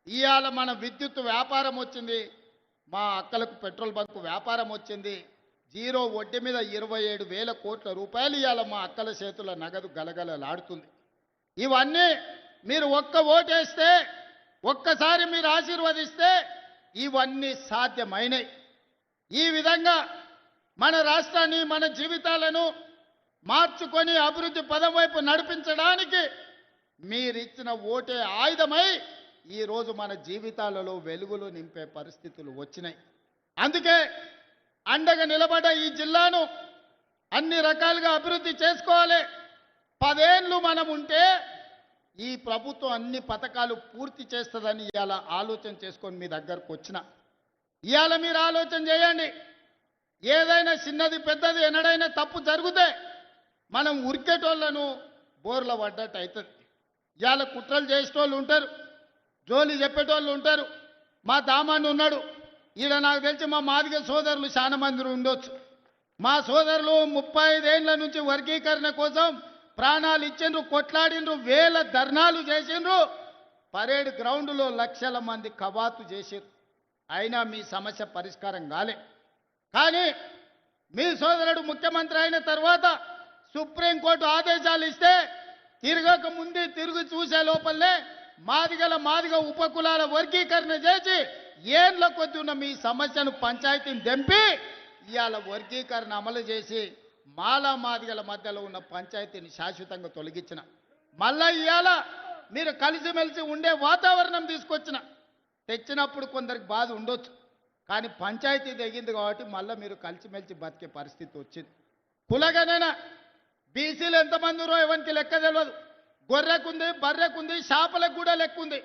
ఇవాళ మన విద్యుత్ వ్యాపారం వచ్చింది, మా అక్కలకు పెట్రోల్ బంకు వ్యాపారం వచ్చింది. జీరో వడ్డీ మీద 27,000 కోట్ల రూపాయలు ఇవాళ మా అక్కల చేతుల నగదు గలగలలాడుతుంది. ఇవన్నీ మీరు ఒక్క ఓటేస్తే, ఒక్కసారి మీరు ఆశీర్వదిస్తే ఇవన్నీ సాధ్యమైనవి. ఈ విధంగా మన రాష్ట్రాన్ని మన జీవితాలను మార్చుకొని అభివృద్ధి పదం వైపు నడిపించడానికి మీరిచ్చిన ఓటే ఆయుధమై ఈరోజు మన జీవితాలలో వెలుగులు నింపే పరిస్థితులు వచ్చినాయి. అందుకే అండగా నిలబడ్డ ఈ జిల్లాను అన్ని రకాలుగా అభివృద్ధి చేసుకోవాలి. 10 ఏళ్ళు మనం ఉంటే ఈ ప్రభుత్వం అన్ని పథకాలు పూర్తి చేస్తుందని ఇవాళ ఆలోచన చేసుకొని మీ దగ్గరకు వచ్చిన. ఇవాళ మీరు ఆలోచన చేయండి. ఏదైనా చిన్నది పెద్దది ఎన్నడైనా తప్పు జరిగితే మనం ఉరికేటోళ్లను బోర్ల పడ్డట్టు అవుతుంది. ఇవాళ కుట్రలు చేసేటోళ్ళు ఉంటారు, జోలి చెప్పేటోళ్ళు ఉంటారు. మా దామాన్ని ఉన్నాడు ఈడ, నాకు తెలిసి మా మాదిగ సోదరులు చాలా మంది ఉండొచ్చు. మా సోదరులు 35 ఏళ్ల నుంచి వర్గీకరణ కోసం ప్రాణాలు ఇచ్చిండ్రు, కొట్లాడిండ్రు, వేల ధర్నాలు చేసిండ్రు, పరేడ్ గ్రౌండ్లో లక్షల మంది కవాతు చేసిండ్రు. అయినా మీ సమస్య పరిష్కారం కాలే. కానీ మీ సోదరుడు ముఖ్యమంత్రి అయిన తర్వాత సుప్రీంకోర్టు ఆదేశాలు ఇస్తే తిరగక ముందే తిరిగి చూసే లోపలనే మాదిగ ఉపకులాల వర్గీకరణ చేసి ఏండ్ల కొద్ది ఉన్న మీ సమస్యను పంచాయతీని దెంపి ఇవాళ వర్గీకరణ అమలు చేసి మాదిగల మధ్యలో ఉన్న పంచాయతీని శాశ్వతంగా తొలగించిన. మళ్ళా ఇవాళ మీరు కలిసిమెలిసి ఉండే వాతావరణం తెచ్చినప్పుడు కొందరికి బాధ ఉండొచ్చు, కానీ పంచాయతీ తెగింది కాబట్టి మళ్ళీ మీరు కలిసిమెలిసి బతికే పరిస్థితి వచ్చింది. కులగనైనా బీసీలు ఎంతమంది ఉన్నారో ఎవరికి లెక్క తెలియదు. గొర్రెకుంది, బర్రెకుంది, చేపలకు కూడా లెక్క ఉంది.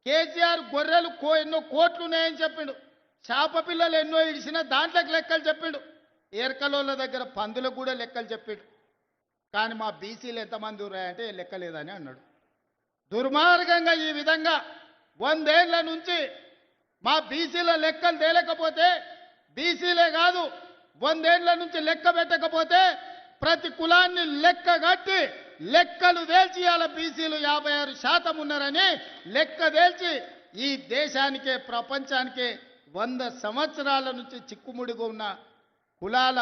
కేసీఆర్ గొర్రెలు ఎన్నో కోట్లు ఉన్నాయని చెప్పిండు, చేప పిల్లలు ఎన్నో ఇడిసిన దాంట్లోకి లెక్కలు చెప్పిండు, ఏర్కలోళ్ళ దగ్గర పందులకు కూడా లెక్కలు చెప్పిండు. కానీ మా బీసీలు ఎంతమంది ఉన్నాయంటే లెక్క లేదని అన్నాడు. దుర్మార్గంగా ఈ విధంగా 100 ఏళ్ల నుంచి మా బీసీల లెక్కలు తేలేకపోతే, బీసీలే కాదు 100 ఏళ్ల నుంచి లెక్క పెట్టకపోతే ప్రతి కులాన్ని లెక్క కట్టి లెక్కలు తేల్చి ఇవాళ బీసీలు 56% ఉన్నారని లెక్క తేల్చి ఈ దేశానికే ప్రపంచానికే 100 సంవత్సరాల నుంచి చిక్కుముడిగా ఉన్న కులాల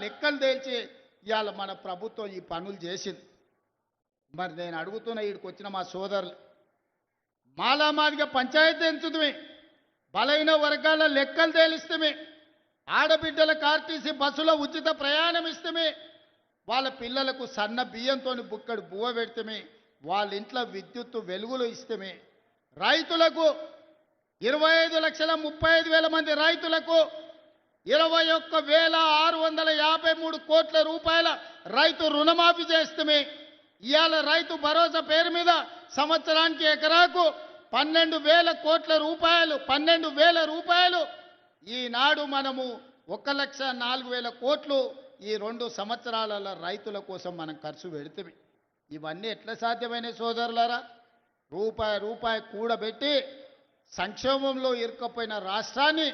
లెక్కలు తేల్చి ఇవాళ మన ప్రభుత్వం ఈ పనులు చేసింది. మరి నేను అడుగుతున్న వీడికి వచ్చిన మా సోదరులు, మాదిగా పంచాయతీ ఎంచుతుంది, బలైన వర్గాల లెక్కలు తేలిస్తే, ఆడబిడ్డలకు ఆర్టీసీ బస్సులో ఉచిత ప్రయాణం ఇస్తే, వాళ్ళ పిల్లలకు సన్న బియ్యంతో బుక్కడు బువ్వ పెడితే, వాళ్ళ ఇంట్లో విద్యుత్తు వెలుగులు ఇస్తే, రైతులకు 25,35,000 మంది రైతులకు 21,653 కోట్ల రూపాయల రైతు రుణమాఫీ చేస్తే, ఇవాళ రైతు భరోసా పేరు మీద సంవత్సరానికి ఎకరాకు 12,000 కోట్ల రూపాయలు, 12,000 రూపాయలు ఈనాడు మనము 1,04,000 కోట్లు ఈ 2 సంవత్సరాల రైతుల కోసం మనం ఖర్చు పెడితే, ఇవన్నీ ఎట్లా సాధ్యమైన సోదరులారా? రూపాయి కూడబెట్టి సంక్షోభంలో ఇరుక్కుపోయిన రాష్ట్రాన్ని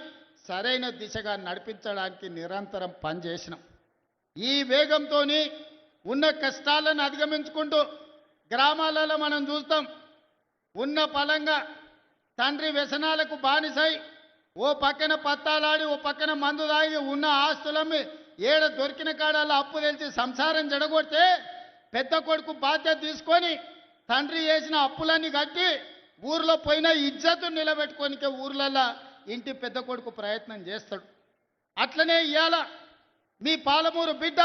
సరైన దిశగా నడిపించడానికి నిరంతరం పనిచేసినాం. ఈ వేగంతో ఉన్న కష్టాలను అధిగమించుకుంటూ గ్రామాలలో మనం చూస్తాం, ఉన్న పలంగా తండ్రి వ్యసనాలకు బానిసై ఓ పక్కన పత్తాలాడి ఓ పక్కన మందు తాగి ఉన్న ఆస్తులమ్మి ఏడ దొరికిన కాడాల అప్పు తెలిసి సంసారం జడగొడితే పెద్ద కొడుకు బాధ్యత తీసుకొని తండ్రి చేసిన అప్పులన్నీ కట్టి ఊర్లో పోయిన ఇజ్జతు నిలబెట్టుకోనికే ఊర్లలో ఇంటి పెద్ద కొడుకు ప్రయత్నం చేస్తాడు. అట్లనే ఇవాళ మీ పాలమూరు బిడ్డ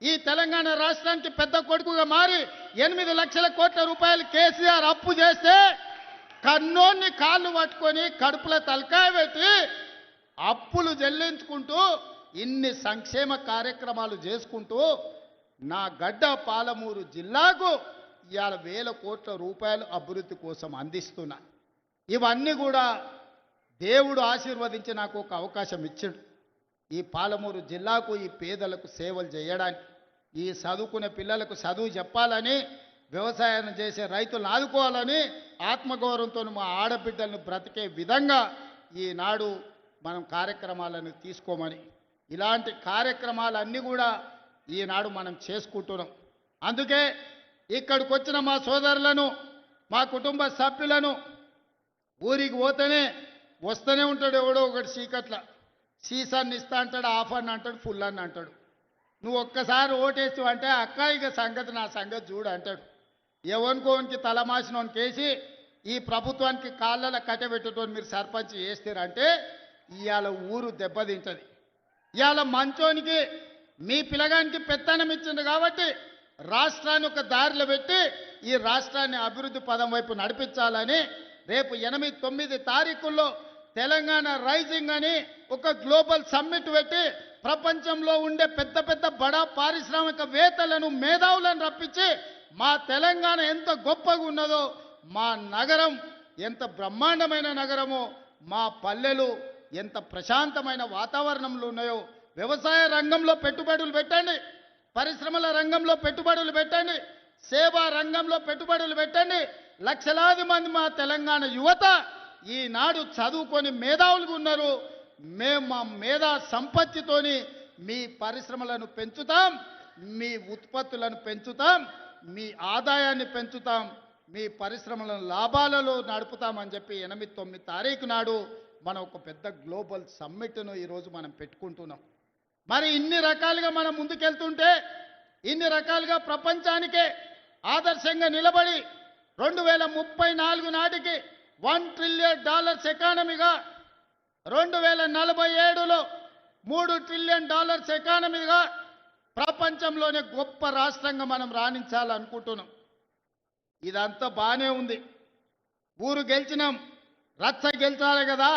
ఈ తెలంగాణ రాష్ట్రానికి పెద్ద కొడుకుగా మారి 8 లక్షల కోట్ల రూపాయలు కేసీఆర్ అప్పు చేస్తే కన్నోన్ని కాళ్ళు పట్టుకొని కడుపుల తలకాయ పెట్టి అప్పులు చెల్లించుకుంటూ ఇన్ని సంక్షేమ కార్యక్రమాలు చేసుకుంటూ నా గడ్డ పాలమూరు జిల్లాకు ఇవాళ 1000 కోట్ల రూపాయలు అభివృద్ధి కోసం అందిస్తున్నా. ఇవన్నీ కూడా దేవుడు ఆశీర్వదించి నాకు ఒక అవకాశం ఇచ్చాడు. ఈ పాలమూరు జిల్లాకు ఈ పేదలకు సేవలు చేయడానికి, ఈ చదువుకునే పిల్లలకు చదువు చెప్పాలని, వ్యవసాయం చేసే రైతులను ఆదుకోవాలని, ఆత్మగౌరవంతో మా ఆడబిడ్డలను బ్రతికే విధంగా ఈనాడు మనం కార్యక్రమాలను తీసుకోమని, ఇలాంటి కార్యక్రమాలన్నీ కూడా ఈనాడు మనం చేసుకుంటున్నాం. అందుకే ఇక్కడికి వచ్చిన మా సోదరులను, మా కుటుంబ సభ్యులను ఊరికి పోతేనే వస్తూనే ఉంటాడు ఎవడో ఒకటి చీకట్ల, సీసాన్ని ఇస్తా అంటాడు, ఆఫ్ అని అంటాడు, ఫుల్ అని అంటాడు. నువ్వు ఒక్కసారి ఓటేసి అంటే అక్క ఇక సంగతి నా సంగతి చూడు అంటాడు. ఎవరికోనికి తలమాసినోని కేసి ఈ ప్రభుత్వానికి కాళ్ళ కట్టబెట్టుకొని మీరు సర్పంచ్ చేస్తారంటే ఇవాళ ఊరు దెబ్బతింటది. ఇవాళ మంచోనికి మీ పిల్లగానికి పెత్తనం ఇచ్చింది కాబట్టి రాష్ట్రాన్ని ఒక దారిలో పెట్టి ఈ రాష్ట్రాన్ని అభివృద్ధి పదం వైపు నడిపించాలని రేపు 8-9 తారీఖుల్లో తెలంగాణ రైజింగ్ అని ఒక గ్లోబల్ సమ్మిట్ పెట్టి ప్రపంచంలో ఉండే పెద్ద పెద్ద బడా పారిశ్రామికవేత్తలను, మేధావులను రప్పించి మా తెలంగాణ ఎంత గొప్పగా ఉన్నదో, మా నగరం ఎంత బ్రహ్మాండమైన నగరమో, మా పల్లెలు ఎంత ప్రశాంతమైన వాతావరణంలో ఉన్నాయో, వ్యవసాయ రంగంలో పెట్టుబడులు పెట్టండి, పరిశ్రమల రంగంలో పెట్టుబడులు పెట్టండి, సేవా రంగంలో పెట్టుబడులు పెట్టండి. లక్షలాది మంది మా తెలంగాణ యువత ఈనాడు చదువుకొని మేధావులుగా ఉన్నారు. మేము మా మేధా సంపత్తితోని మీ పరిశ్రమలను పెంచుతాం, మీ ఉత్పత్తులను పెంచుతాం, మీ ఆదాయాన్ని పెంచుతాం, మీ పరిశ్రమలను లాభాలలో నడుపుతామని చెప్పి 8-9 తారీఖు నాడు మనం ఒక పెద్ద గ్లోబల్ సమ్మిట్ను ఈరోజు మనం పెట్టుకుంటున్నాం. మరి ఇన్ని రకాలుగా మనం ముందుకెళ్తుంటే, ఇన్ని రకాలుగా ప్రపంచానికే ఆదర్శంగా నిలబడి 2034 నాటికి $1 ట్రిలియన్ ఎకానమీగా, 2047లో $3 ట్రిలియన్ ఎకానమీగా ప్రపంచంలోనే గొప్ప రాష్ట్రంగా మనం రాణించాలనుకుంటున్నాం. ఇదంతా బాగానే ఉంది. ఊరు గెలిచినాం, రచ్చ గెలిచాలి కదా.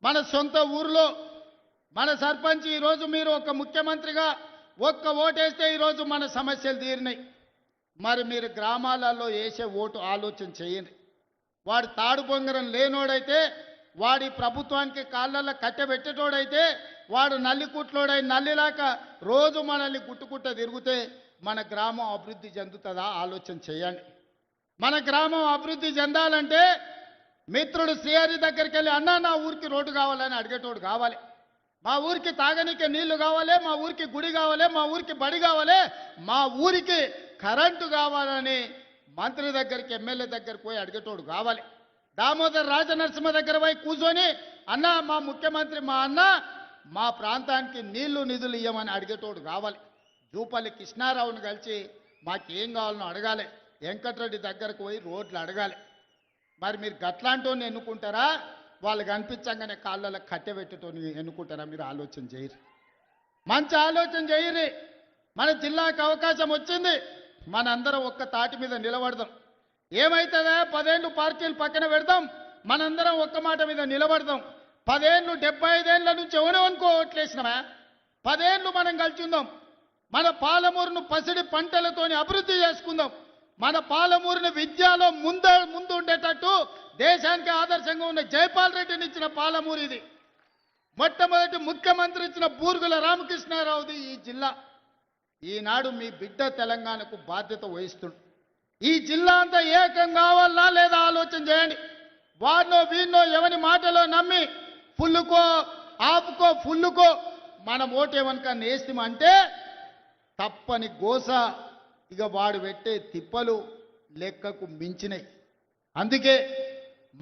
మన సొంత ఊరిలో మన సర్పంచ్ ఈరోజు మీరు ఒక ముఖ్యమంత్రిగా ఒక్క ఓటేస్తే ఈరోజు మన సమస్యలు తీరినాయి. మరి మీరు గ్రామాలలో వేసే ఓటు ఆలోచన చేయండి. వాడు తాడు బొంగరం లేనోడైతే, వాడి ప్రభుత్వానికి కాళ్ళల్లో కట్టెబెట్టేటోడైతే, వాడు నల్లికుట్లోడై నల్లిలాక రోజు మనల్ని గుట్టుకుట్ట తిరిగితే మన గ్రామం అభివృద్ధి చెందుతుందా ఆలోచన చేయండి. మన గ్రామం అభివృద్ధి చెందాలంటే మిత్రుడు శ్రీహరి దగ్గరికి వెళ్ళి అన్నా నా ఊరికి రోడ్డు కావాలని అడిగేటోడు కావాలి, మా ఊరికి తాగనీకే నీళ్లు కావాలి, మా ఊరికి గుడి కావాలి, మా ఊరికి బడి కావాలి, మా ఊరికి కరెంటు కావాలని మంత్రి దగ్గరికి, ఎమ్మెల్యే దగ్గరికి పోయి అడిగేటోడు కావాలి. దామోదర్ రాజనరసింహ దగ్గర పోయి కూర్చొని అన్న మా ముఖ్యమంత్రి మా అన్న మా ప్రాంతానికి నీళ్లు నిధులు ఇవ్వమని అడిగేటోడు కావాలి. జూపల్లి కృష్ణారావును కలిసి మాకేం కావాలనో అడగాలి, వెంకటరెడ్డి దగ్గరకు పోయి రోడ్లు అడగాలి. మరి మీరు గట్లాంటోని ఎన్నుకుంటారా, వాళ్ళు కనిపించగానే కాళ్ళలో కట్టెబెట్టేటోని ఎన్నుకుంటారా? మీరు ఆలోచన చేయరు, మంచి ఆలోచన చేయరు. మన జిల్లాకు అవకాశం వచ్చింది, మనందరం ఒక్క తాటి మీద నిలబడదాం. ఏమైతుందా 10 ఏళ్ళు పార్టీలు పక్కన పెడదాం, మనందరం ఒక్క మాట మీద నిలబడదాం. 10 ఏళ్ళు 75 ఏళ్ళ నుంచి ఎవరెవనుకో ఓట్లేసినామా, 10 ఏళ్ళు మనం కలిసి ఉందాం. మన పాలమూరును పసిడి పంటలతోని అభివృద్ధి చేసుకుందాం. మన పాలమూరుని విద్యలో ముందు ఉండేటట్టు దేశానికి ఆదర్శంగా ఉన్న జైపాల్ రెడ్డిని ఇచ్చిన పాలమూరు ఇది. మొట్టమొదటి ముఖ్యమంత్రి ఇచ్చిన బూర్గుల రామకృష్ణారావుది ఈ జిల్లా. ఈనాడు మీ బిడ్డ తెలంగాణకు బాధ్యత వహిస్తుంది. ఈ జిల్లా అంతా ఏకం కావాలా లేదా ఆలోచన చేయండి. వారినో వీరినో ఎవరి మాటలో నమ్మి ఫుల్లుకో ఆపుకో ఫుల్లుకో మనం ఓటేమనుకన్నా వేస్తామంటే తప్పని గోస. ఇక వాడు పెట్టే తిప్పలు లెక్కకు మించినాయి. అందుకే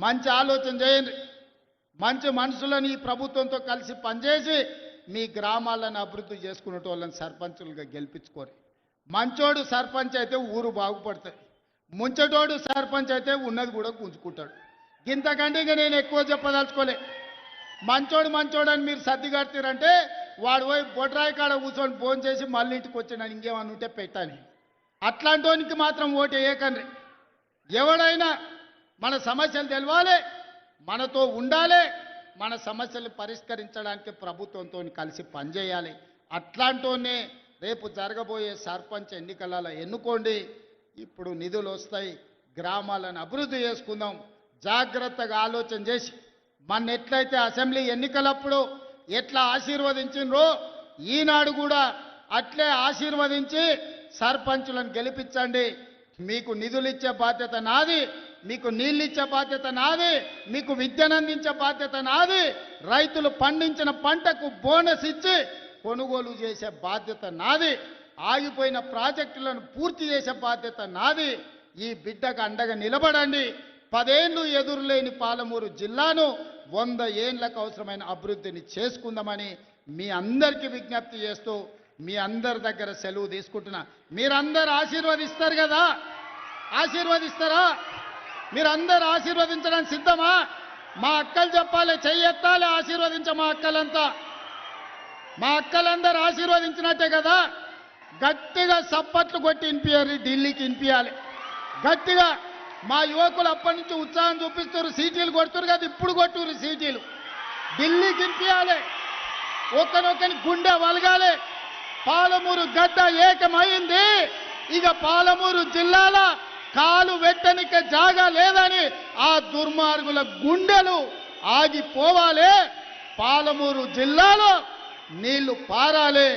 మంచి ఆలోచన చేయండి, మంచి మనుషులను ఈ ప్రభుత్వంతో కలిసి పనిచేసి మీ గ్రామాలను అభివృద్ధి చేసుకునే వాళ్ళని సర్పంచులుగా గెలిపించుకోరు. మంచోడు సర్పంచ్ అయితే ఊరు బాగుపడుతుంది, ముంచటోడు సర్పంచ్ అయితే ఉన్నది కూడా గుంజుకుంటాడు. ఇంతకంటే ఇక నేను ఎక్కువ చెప్పదలుచుకోలే. మంచోడు అని మీరు సర్ది కడతారంటే వాడు పోయి బొడ్రాయి కాడ కూర్చొని ఫోన్ చేసి మళ్ళీ ఇంటికి వచ్చిన ఇంకేమన్నా ఉంటే పెట్టాని. అట్లాంటి మాత్రం ఓటు వేయకండి. ఎవడైనా మన సమస్యలు తెలవాలి, మనతో ఉండాలి, మన సమస్యలు పరిష్కరించడానికి ప్రభుత్వంతో కలిసి పనిచేయాలి. అట్లాంటోనే రేపు జరగబోయే సర్పంచ్ ఎన్నికలలో ఎన్నుకోండి. ఇప్పుడు నిధులు వస్తాయి, గ్రామాలను అభివృద్ధి చేసుకుందాం. జాగ్రత్తగా ఆలోచన చేసి మన ఎట్లయితే అసెంబ్లీ ఎన్నికలప్పుడు ఎట్లా ఆశీర్వదించినరో ఈనాడు కూడా అట్లే ఆశీర్వదించి సర్పంచులను గెలిపించండి. మీకు నిధులు ఇచ్చే బాధ్యత నాది, మీకు నీళ్ళు ఇచ్చే బాధ్యత నాది, మీకు విద్యను అందించే బాధ్యత నాది, రైతులు పండించిన పంటకు బోనస్ ఇచ్చి కొనుగోలు చేసే బాధ్యత నాది, ఆగిపోయిన ప్రాజెక్టులను పూర్తి చేసే బాధ్యత నాది. ఈ బిడ్డకు అండగా నిలబడండి. 10 ఏళ్ళు ఎదురులేని పాలమూరు జిల్లాను 100 ఏళ్లకు అవసరమైన అభివృద్ధిని చేసుకుందామని మీ అందరికీ విజ్ఞప్తి చేస్తూ మీ అందరి దగ్గర సెలవు తీసుకుంటున్నా. మీరందరూ ఆశీర్వదిస్తారు కదా? ఆశీర్వదిస్తారా? మీరందరూ ఆశీర్వదించడానికి సిద్ధమా? మా అక్కలు చెప్పాలి, చెయ్యెత్తాలి, ఆశీర్వదించ మా అక్కలంతా. మా అక్కలందరూ ఆశీర్వదించినట్టే కదా? గట్టిగా సప్పట్లు కొట్టి వినిపించాలి, ఢిల్లీకి వినిపించాలి గట్టిగా. మా యువకులు అప్పటి నుంచి ఉత్సాహం చూపిస్తారు, సీటీలు కొడుతున్నారు కదా, ఇప్పుడు కొట్టురు సీటీలు. ఢిల్లీకి వినిపించాలి, ఒకనొకని గుండె వలగాలి. పాలమూరు గడ్డ ఏకమైంది. ఇక పాలమూరు జిల్లాల కాలు వెట్టనిక జాగా లేదని ఆ దుర్మార్గుల గుండెలు ఆగిపోవాలి. పాలమూరు జిల్లాలో నీళ్లు పారాలి.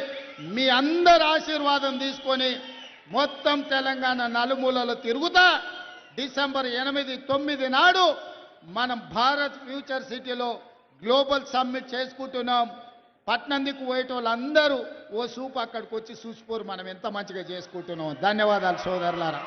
మీ అందరి ఆశీర్వాదం తీసుకొని మొత్తం తెలంగాణ నలుమూలలో తిరుగుతా డిసెంబర్ 8, 9 నాడు మనం భారత్ ఫ్యూచర్ సిటీలో గ్లోబల్ సమ్మిట్ చేసుకుంటున్నాం. పట్నందికు పోయేటోళ్ళందరూ ఓ సూపు అక్కడికి వచ్చి చూసిపోరు మనం ఎంత మంచిగా చేసుకుంటున్నాం. ధన్యవాదాలు సోదరులారా.